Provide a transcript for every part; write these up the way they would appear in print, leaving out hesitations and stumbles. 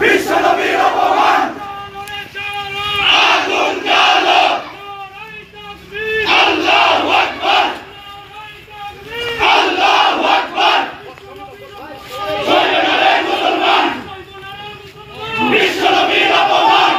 বিশ্বনবীর অপমান আগুন জ্বালো আল্লাহু আকবার আল্লাহু আকবার জয়নারে মুসলমান বিশ্বনবীর অপমান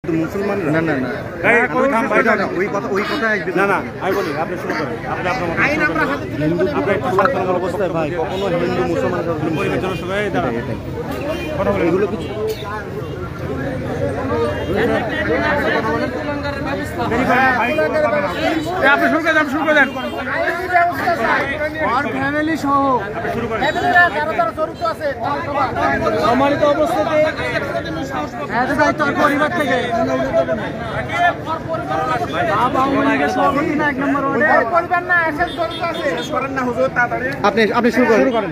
মুসলমান না না না ওই কথা একদিন না না আমি বলি আপনি শুরু করেন আপনি আপনার মত হিন্দু পুরাতন অবস্থায় ভাই কখনো হিন্দু মুসলমান পরিবেশের সবাই দাঁড়া কথা বলে এগুলো কিছু আপনি শুরু করেন ফ্যামিলি সহ সম্মানিত অবস্থাতে পরিবার থেকে আপনি শুরু করেন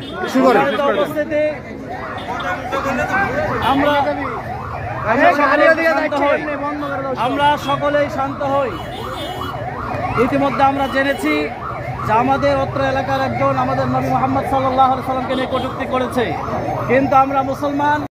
আমরা সকলেই শান্ত হই। ইতিমধ্যে আমরা জেনেছি যে আমাদের অত্র এলাকার একজন আমাদের নবী মুহাম্মদ সাল্লাল্লাহু আলাইহি ওয়াসাল্লামকে নিয়ে কটূক্তি করেছে, কিন্তু আমরা মুসলমান।